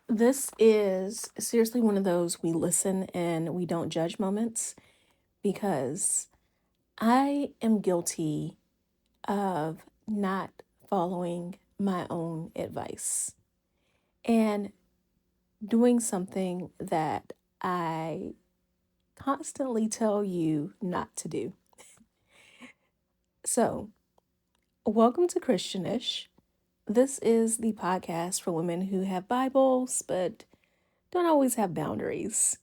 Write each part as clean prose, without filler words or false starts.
This is seriously one of those we listen and we don't judge moments because I am guilty of not following my own advice and doing something that I constantly tell you not to do. So, welcome to Christianish. This is the podcast for women who have Bibles but don't always have boundaries.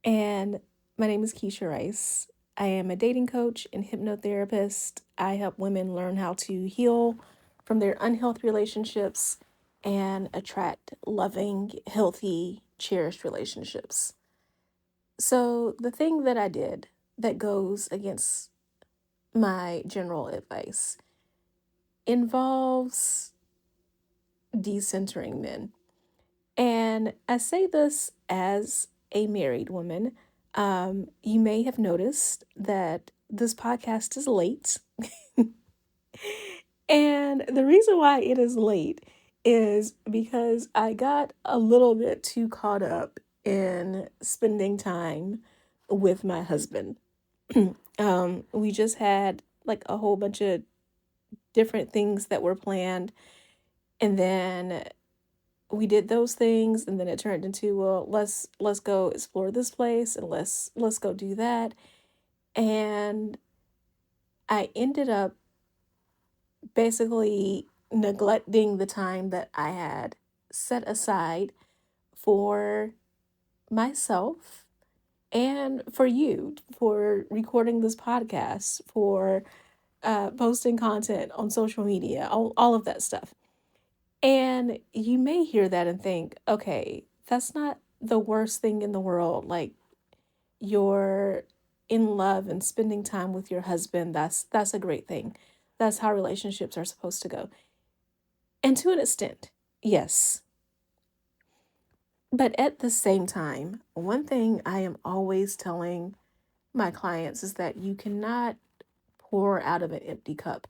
And my name is Keshia Rice. I am a dating coach and hypnotherapist. I help women learn how to heal from their unhealthy relationships and attract loving, healthy, cherished relationships. So, the thing that I did that goes against my general advice involves decentering men. And I say this as a married woman. You may have noticed that this podcast is late. And the reason why it is late is because I got a little bit too caught up in spending time with my husband. We just had like a whole bunch of different things that were planned. And then we did those things and then it turned into, well, let's go explore this place and let's go do that. And I ended up basically neglecting the time that I had set aside for myself and for you, for recording this podcast, for posting content on social media, all of that stuff. And you may hear that and think, okay, that's not the worst thing in the world. Like, you're in love and spending time with your husband. That's a great thing. That's how relationships are supposed to go. And to an extent, yes. But at the same time, one thing I am always telling my clients is that you cannot pour out of an empty cup.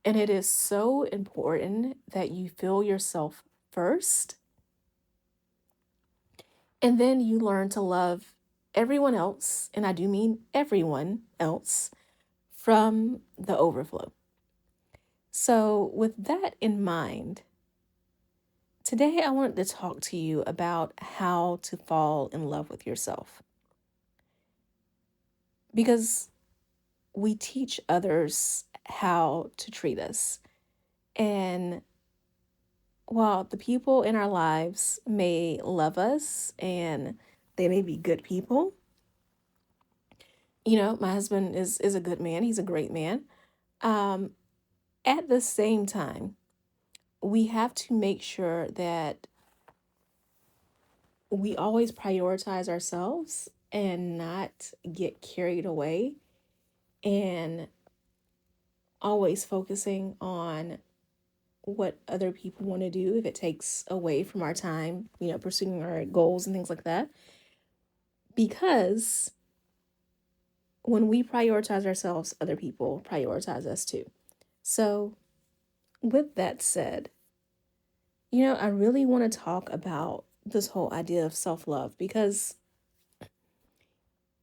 And it is so important that you fill yourself first, and then you learn to love everyone else, and I do mean everyone else, from the overflow. So, with that in mind, today I wanted to talk to you about how to fall in love with yourself. Because we teach others how to treat us. And while the people in our lives may love us and they may be good people, my husband is a good man, he's a great man. Um, at the same time, we have to make sure that we always prioritize ourselves and not get carried away and always focusing on what other people want to do if it takes away from our time, pursuing our goals and things like that. Because when we prioritize ourselves, other people prioritize us too. So, with that said, I really want to talk about this whole idea of self love because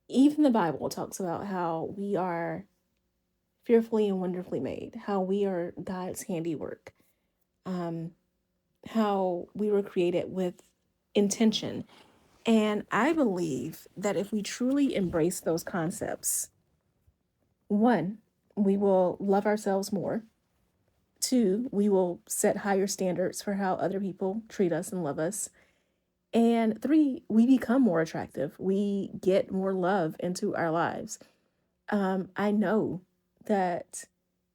even the Bible talks about how we are fearfully and wonderfully made, how we are God's handiwork, um, how we were created with intention. And I believe that if we truly embrace those concepts, one, we will love ourselves more. Two, we will set higher standards for how other people treat us and love us. And three, we become more attractive. We get more love into our lives. I know that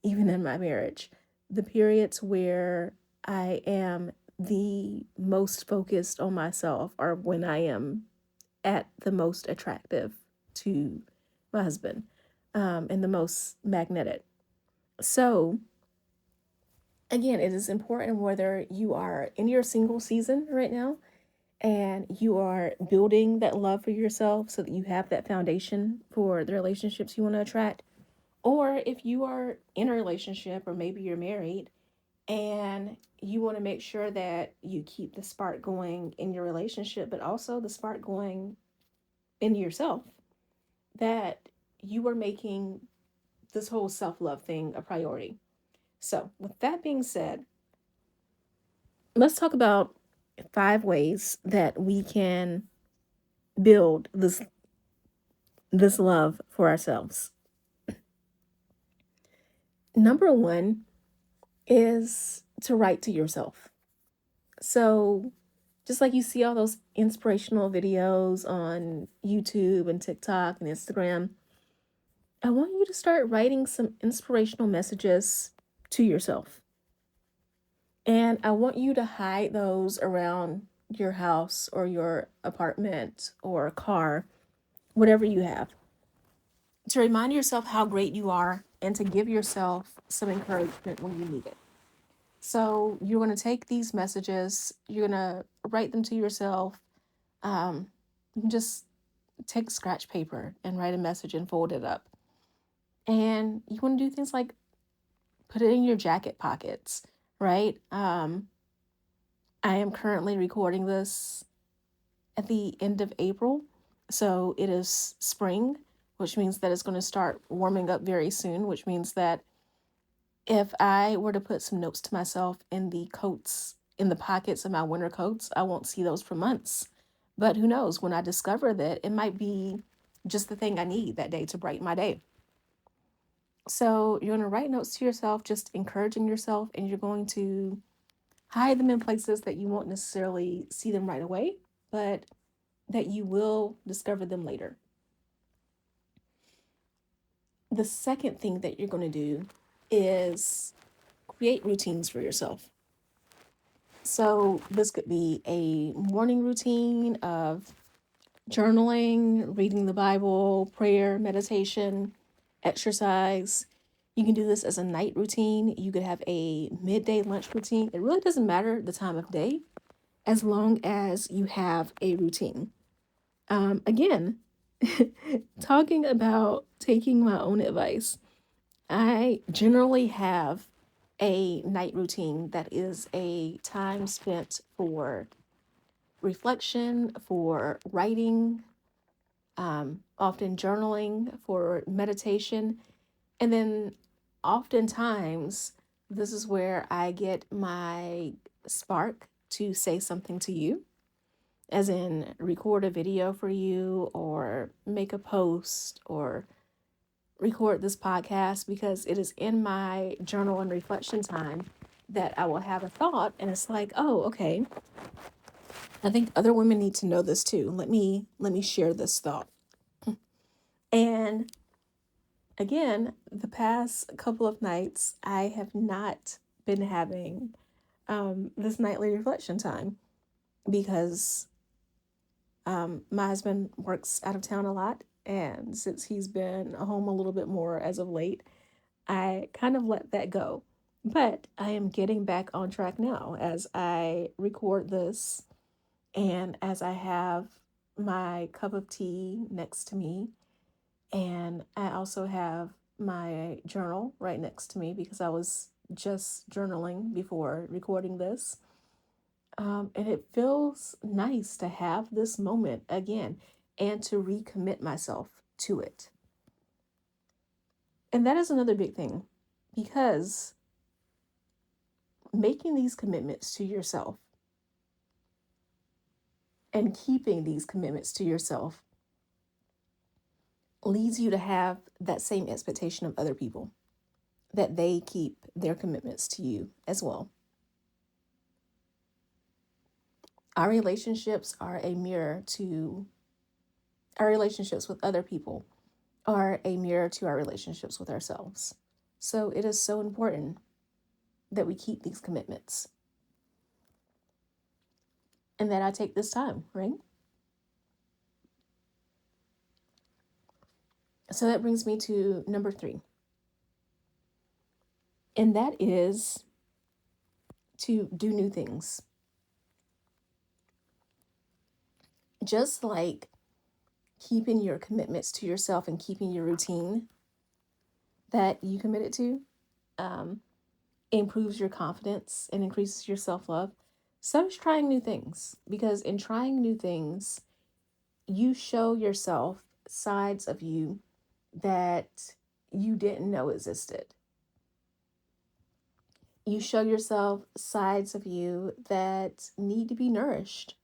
even in my marriage, the periods where I am the most focused on myself are when I am at the most attractive to my husband, and the most magnetic. So, again, it is important whether you are in your single season right now and you are building that love for yourself so that you have that foundation for the relationships you want to attract, or if you are in a relationship or maybe you're married And you want to make sure that you keep the spark going in your relationship, but also the spark going in yourself, that you are making this whole self love thing a priority. So, with that being said, let's talk about 5 ways that we can build this love for ourselves. Number 1 is to write to yourself. So, just like you see all those inspirational videos on YouTube and TikTok and Instagram, I want you to start writing some inspirational messages to yourself. And I want you to hide those around your house or your apartment or car, whatever you have, to remind yourself how great you are and to give yourself some encouragement when you need it. So you're going to take these messages, you're going to write them to yourself. You can just take scratch paper and write a message and fold it up. And you want to do things like put it in your jacket pockets, right? I am currently recording this at the end of April. So it is spring, which means that it's going to start warming up very soon, which means that if I were to put some notes to myself in the coats, in the pockets of my winter coats, I won't see those for months. But who knows, when I discover that, it might be just the thing I need that day to brighten my day. So you're going to write notes to yourself, just encouraging yourself, and you're going to hide them in places that you won't necessarily see them right away, but that you will discover them later. The second thing that you're going to do is create routines for yourself. So this could be a morning routine of journaling, reading the Bible, prayer, meditation, exercise. You can do this as a night routine. You could have a midday lunch routine. It really doesn't matter the time of day as long as you have a routine. Again, talking about taking my own advice, I generally have a night routine that is a time spent for reflection, for writing, often journaling, for meditation. And then oftentimes, this is where I get my spark to say something to you, as in record a video for you or make a post or record this podcast, because it is in my journal and reflection time that I will have a thought and it's like, oh, okay, I think other women need to know this too. Let me share this thought. And again, the past couple of nights, I have not been having this nightly reflection time because my husband works out of town a lot. And since he's been home a little bit more as of late, I kind of let that go. But I am getting back on track now as I record this and as I have my cup of tea next to me. And I also have my journal right next to me because I was just journaling before recording this. And it feels nice to have this moment again and to recommit myself to it. And that is another big thing, because making these commitments to yourself and keeping these commitments to yourself leads you to have that same expectation of other people, that they keep their commitments to you as well. Our relationships are a mirror to our relationships with other people, are a mirror to our relationships with ourselves. So it is so important that we keep these commitments and that I take this time, right? So that brings me to number 3. And that is to do new things. Just like keeping your commitments to yourself and keeping your routine that you committed to, improves your confidence and increases your self love, so is trying new things. Because in trying new things, you show yourself sides of you that you didn't know existed. You show yourself sides of you that need to be nourished.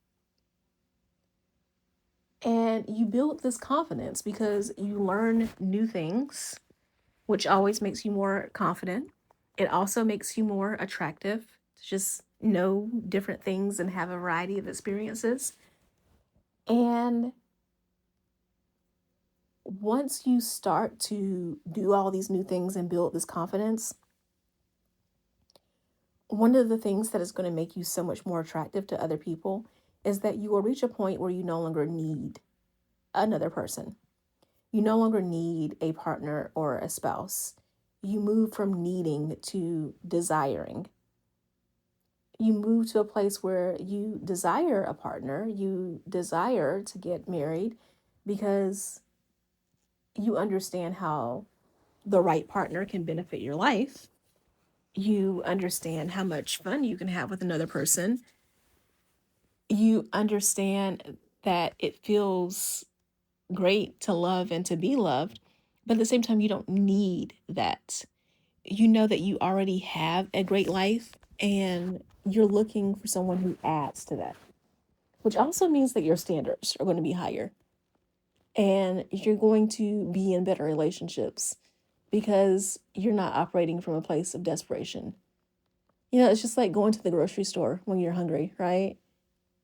And you build this confidence because you learn new things, which always makes you more confident. It also makes you more attractive to just know different things and have a variety of experiences. And once you start to do all these new things and build this confidence, one of the things that is going to make you so much more attractive to other people is that you will reach a point where you no longer need another person. You no longer need a partner or a spouse. You move from needing to desiring. You move to a place where you desire a partner, you desire to get married because you understand how the right partner can benefit your life. You understand how much fun you can have with another person. You understand that it feels great to love and to be loved, but at the same time, you don't need that. You know that you already have a great life and you're looking for someone who adds to that, which also means that your standards are going to be higher and you're going to be in better relationships because you're not operating from a place of desperation. You know, it's just like going to the grocery store when you're hungry, right?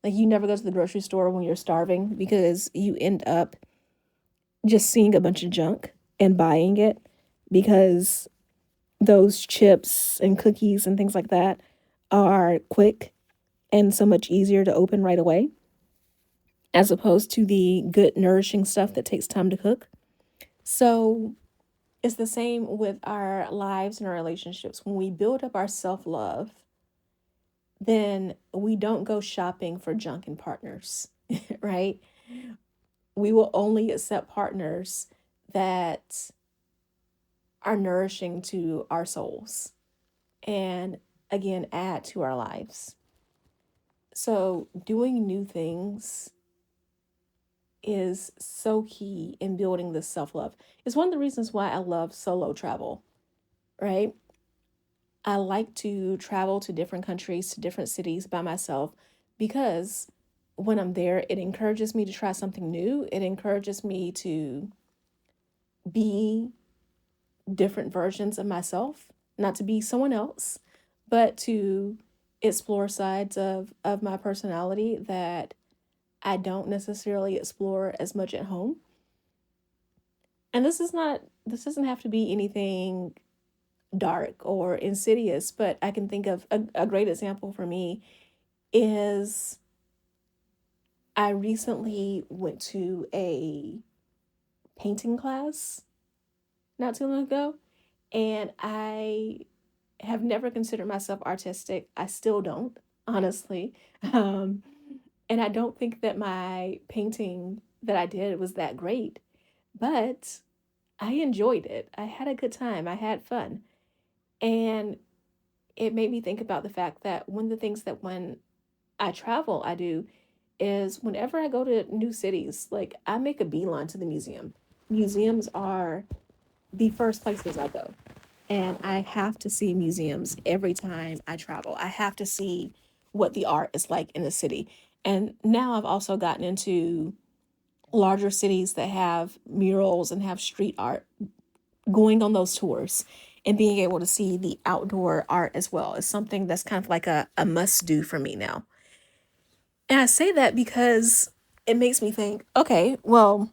Like you never go to the grocery store when you're starving because you end up just seeing a bunch of junk and buying it because those chips and cookies and things like that are quick and so much easier to open right away, as opposed to the good, nourishing stuff that takes time to cook. So it's the same with our lives and our relationships. When we build up our self love, then we don't go shopping for junk and partners, right? We will only accept partners that are nourishing to our souls and again add to our lives. So, doing new things is so key in building this self love. It's one of the reasons why I love solo travel, right? I like to travel to different countries, to different cities by myself because when I'm there, it encourages me to try something new. It encourages me to be different versions of myself, not to be someone else, but to explore sides of my personality that I don't necessarily explore as much at home. And this doesn't have to be anything dark or insidious, but I can think of a great example for me is I recently went to a painting class not too long ago, and I have never considered myself artistic. I still don't, honestly. Um, and I don't think that my painting that I did was that great, but I enjoyed it. I had a good time. I had fun. And it made me think about the fact that one of the things that when I travel, I do is whenever I go to new cities, like I make a beeline to the museum. Museums are the first places I go. And I have to see museums every time I travel. I have to see what the art is like in the city. And now I've also gotten into larger cities that have murals and have street art, going on those tours and being able to see the outdoor art as well is something that's kind of like a must do for me now. And I say that because it makes me think, okay, well,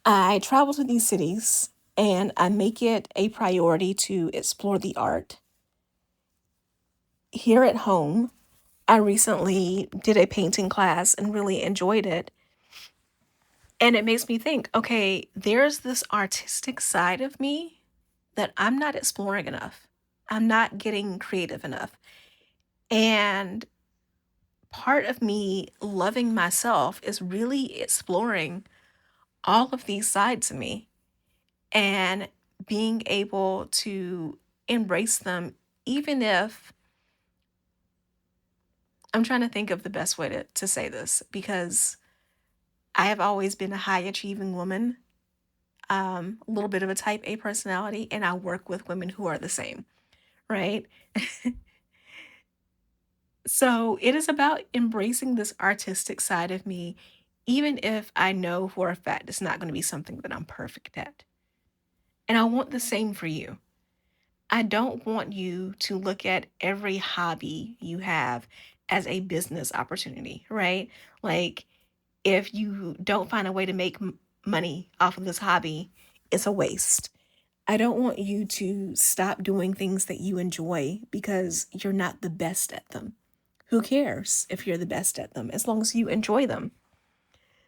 I travel to these cities and I make it a priority to explore the art. Here at home, I recently did a painting class and really enjoyed it. And it makes me think, okay, there's this artistic side of me that I'm not exploring enough. I'm not getting creative enough. And part of me loving myself is really exploring all of these sides of me and being able to embrace them, even if I'm trying to think of the best way to say this, because I have always been a high achieving woman, a little bit of a type A personality, and I work with women who are the same, right? So it is about embracing this artistic side of me, even if I know for a fact it's not going to be something that I'm perfect at. And I want the same for you. I don't want you to look at every hobby you have as a business opportunity, right? Like, if you don't find a way to make money off of this hobby, it's a waste. I don't want you to stop doing things that you enjoy because you're not the best at them. Who cares if you're the best at them as long as you enjoy them?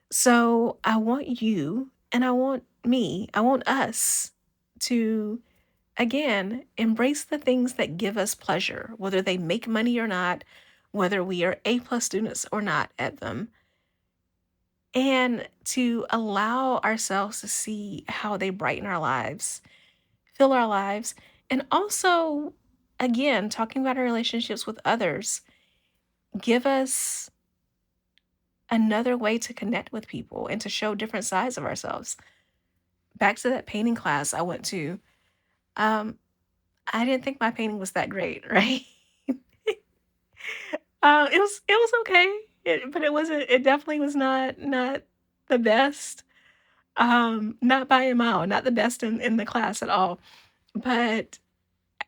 So I want you and I want us to, again, embrace the things that give us pleasure, whether they make money or not, whether we are A plus students or not at them, and to allow ourselves to see how they brighten our lives, fill our lives, and also, again, talking about our relationships with others, give us another way to connect with people and to show different sides of ourselves. Back to that painting class I went to, um, I didn't think my painting was that great, right? It was okay, but it wasn't. It definitely was not the best. Not by a mile, not the best in the class at all. But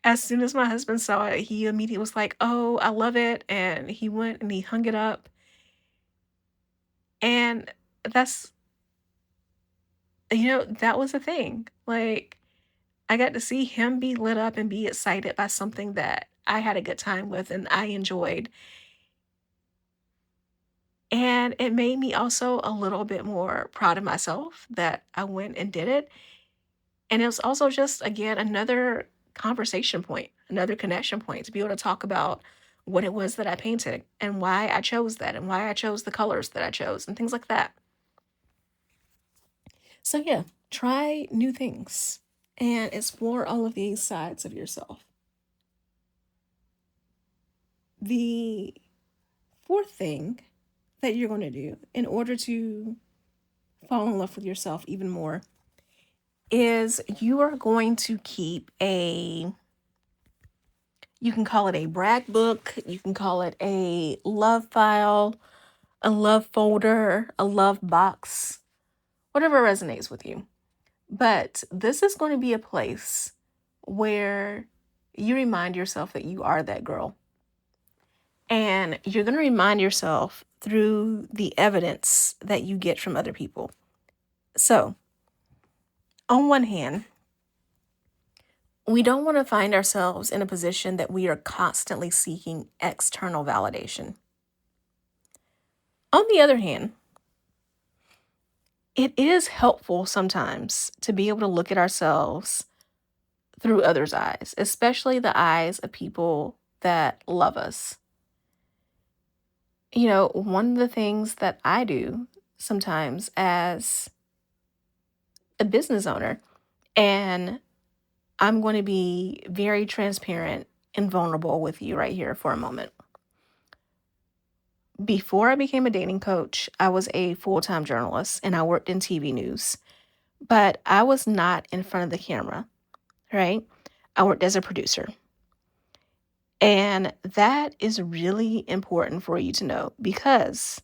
as soon as my husband saw it, he immediately was like, "Oh, I love it," and he went and he hung it up. And that's, that was the thing. Like, I got to see him be lit up and be excited by something that I had a good time with and I enjoyed. And it made me also a little bit more proud of myself that I went and did it. And it was also just, again, another conversation point, another connection point to be able to talk about what it was that I painted and why I chose that and why I chose the colors that I chose and things like that. So, yeah, try new things and explore all of these sides of yourself. The fourth thing that you're going to do in order to fall in love with yourself even more is you are going to keep you can call it a brag book, you can call it a love file, a love folder, a love box, whatever resonates with you. But this is going to be a place where you remind yourself that you are that girl. And you're going to remind yourself through the evidence that you get from other people. So, on one hand, we don't want to find ourselves in a position that we are constantly seeking external validation. On the other hand, it is helpful sometimes to be able to look at ourselves through others' eyes, especially the eyes of people that love us. One of the things that I do sometimes as a business owner, and I'm going to be very transparent and vulnerable with you right here for a moment. Before I became a dating coach, I was a full time journalist and I worked in TV news, but I was not in front of the camera, right? I worked as a producer. And that is really important for you to know because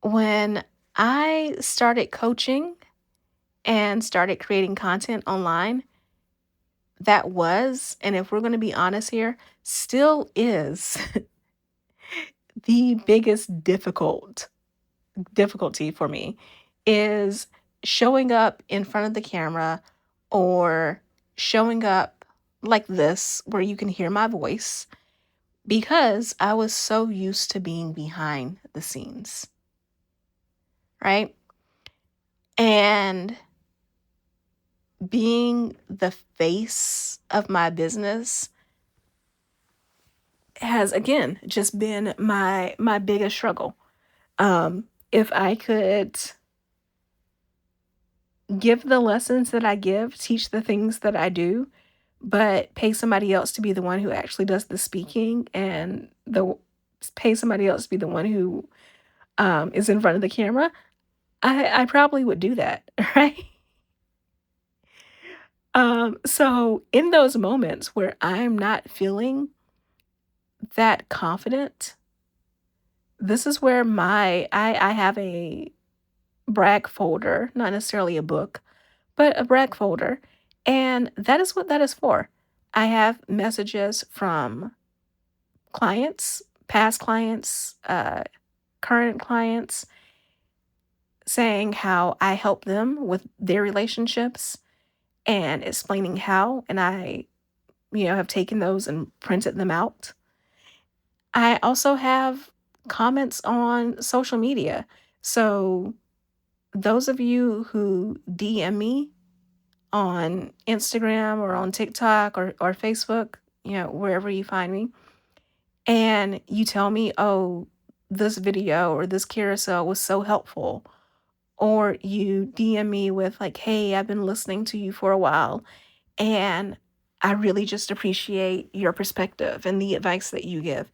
when I started coaching and started creating content online, that was, and if we're going to be honest here, still is the biggest difficulty for me is showing up in front of the camera or showing up like this where you can hear my voice because I was so used to being behind the scenes, right? And being the face of my business has again just been my biggest struggle. If I could give the lessons that I give, teach the things that I do, but pay somebody else to be the one who actually does the speaking, and the pay somebody else to be the one who is in front of the camera, I probably would do that, right? So in those moments where I'm not feeling that confident, this is where I have a brag folder, not necessarily a book, but a brag folder. And that is what that is for. I have messages from clients, past clients, current clients, saying how I help them with their relationships and explaining how. And I, have taken those and printed them out. I also have comments on social media. So those of you who DM me on Instagram or on TikTok or Facebook, wherever you find me, and you tell me, oh, this video or this carousel was so helpful, or you DM me with, like, hey, I've been listening to you for a while, and I really just appreciate your perspective and the advice that you give.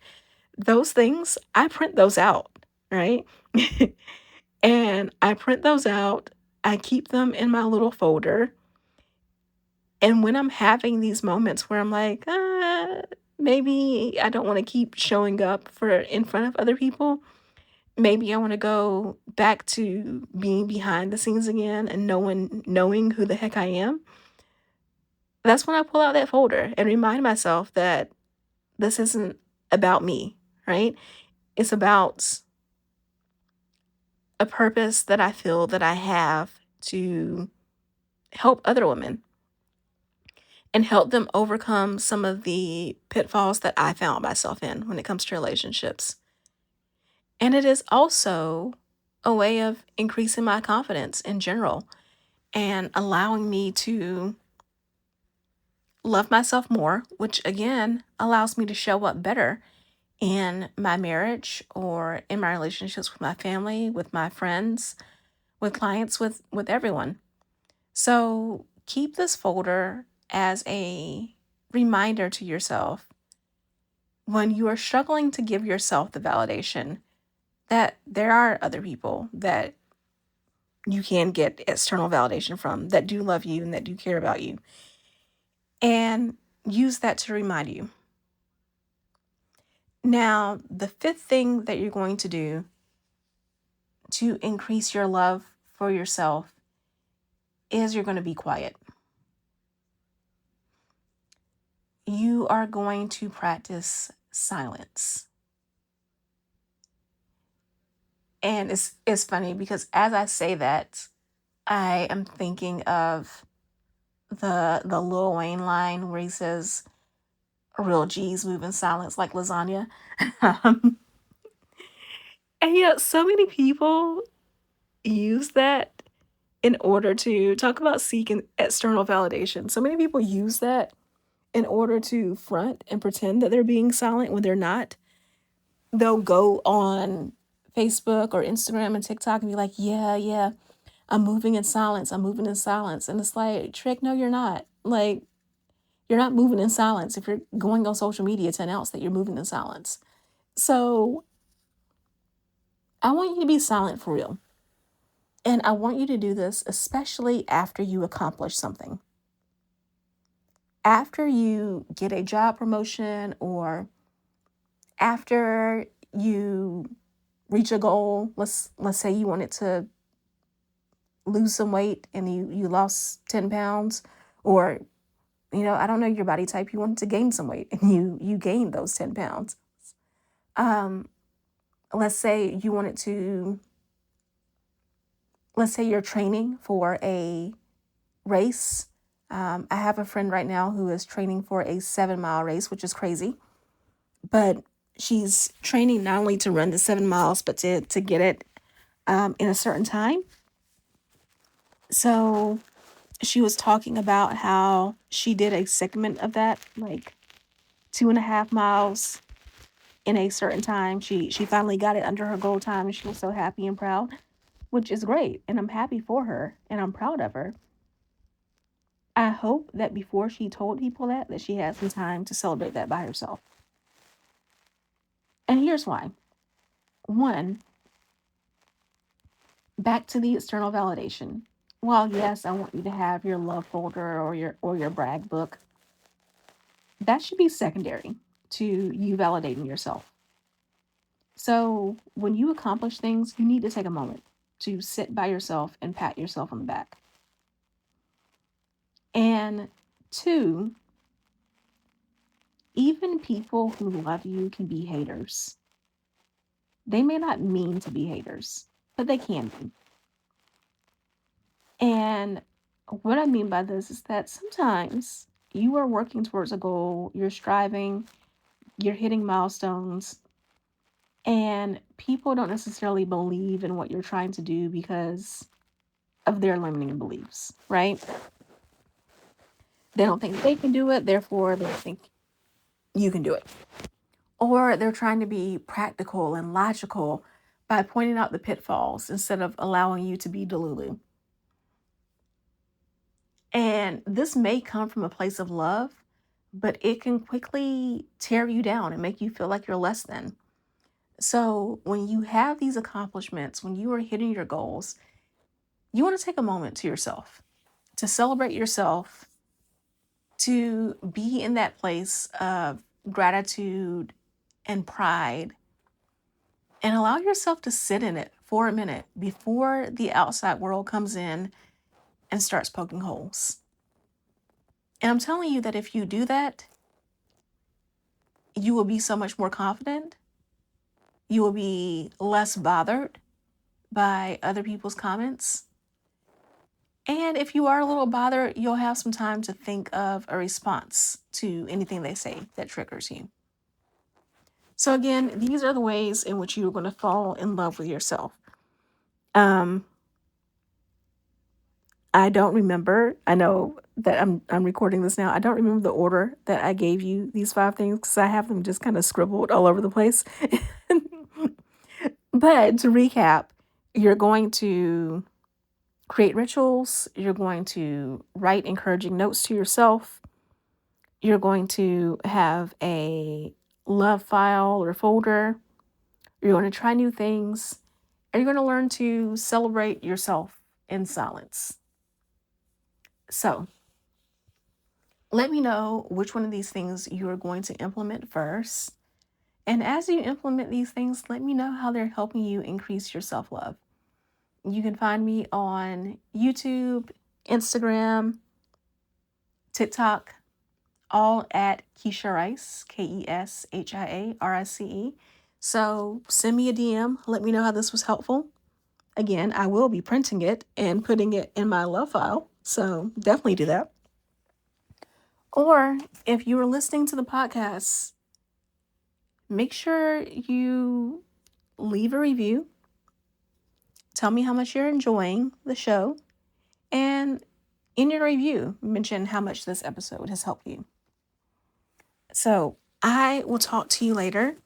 Those things, I print those out, right? And I print those out, I keep them in my little folder. And when I'm having these moments where I'm like, maybe I don't want to keep showing up for in front of other people. Maybe I want to go back to being behind the scenes again and knowing who the heck I am. That's when I pull out that folder and remind myself that this isn't about me, right? It's about a purpose that I feel that I have to help other women and help them overcome some of the pitfalls that I found myself in when it comes to relationships. And it is also a way of increasing my confidence in general and allowing me to love myself more, which again allows me to show up better in my marriage or in my relationships with my family, with my friends, with clients, with everyone. So keep this folder as a reminder to yourself when you are struggling to give yourself the validation that there are other people that you can get external validation from that do love you and that do care about you. And use that to remind you. Now, the fifth thing that you're going to do to increase your love for yourself is you're going to be quiet. You are going to practice silence. And it's funny because as I say that, I am thinking of the Lil Wayne line where he says, real G's move in silence like lasagna. um, and so many people use that in order to talk about seeking external validation. So many people use that in order to front and pretend that they're being silent when they're not. They'll go on Facebook or Instagram and TikTok and be like, yeah, I'm moving in silence. I'm moving in silence. And it's like, Trick, no, you're not. Like, you're not moving in silence if you're going on social media to announce that you're moving in silence. So I want you to be silent for real. And I want you to do this especially after you accomplish something. After you get a job promotion or after you reach a goal, let's say you wanted to lose some weight and you lost 10 pounds, or I don't know your body type, you wanted to gain some weight and you gained those 10 pounds. Let's say you wanted to, let's say you're training for a race. I have a friend right now who is training for a 7-mile race, which is crazy, but she's training not only to run the 7 miles, but to get it in a certain time. So she was talking about how she did a segment of that, like 2.5 miles in a certain time. She finally got it under her goal time, and she was so happy and proud, which is great. And I'm happy for her and I'm proud of her. I hope that before she told people that she had some time to celebrate that by herself. And here's why. One, back to the external validation. While yes, I want you to have your love folder or your brag book, that should be secondary to you validating yourself. So when you accomplish things, you need to take a moment to sit by yourself and pat yourself on the back. And two, even people who love you can be haters. They may not mean to be haters, but they can be. And what I mean by this is that sometimes you are working towards a goal, you're striving, you're hitting milestones, and people don't necessarily believe in what you're trying to do because of their limiting beliefs, right? They don't think they can do it, therefore they think you can do it. Or they're trying to be practical and logical by pointing out the pitfalls instead of allowing you to be Delulu. And this may come from a place of love, but it can quickly tear you down and make you feel like you're less than. So when you have these accomplishments, when you are hitting your goals, you want to take a moment to yourself, to celebrate yourself, to be in that place of gratitude and pride, and allow yourself to sit in it for a minute before the outside world comes in and starts poking holes. And I'm telling you that if you do that, you will be so much more confident. You will be less bothered by other people's comments. And if you are a little bothered, you'll have some time to think of a response to anything they say that triggers you. So again, these are the ways in which you're going to fall in love with yourself. I don't remember. I know that I'm recording this now. I don't remember the order that I gave you these 5 things because I have them just kind of scribbled all over the place. But to recap, you're going to create rituals. You're going to write encouraging notes to yourself. You're going to have a love file or folder. You're going to try new things. And you're going to learn to celebrate yourself in silence. So let me know which one of these things you are going to implement first. And as you implement these things, let me know how they're helping you increase your self-love. You can find me on YouTube, Instagram, TikTok, all at Keshia Rice, KESHIARICE. So send me a DM. Let me know how this was helpful. Again, I will be printing it and putting it in my love file. So definitely do that. Or if you are listening to the podcast, make sure you leave a review. Tell me how much you're enjoying the show. And in your review, mention how much this episode has helped you. So I will talk to you later.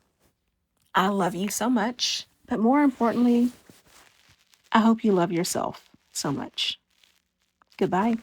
I love you so much. But more importantly, I hope you love yourself so much. Goodbye.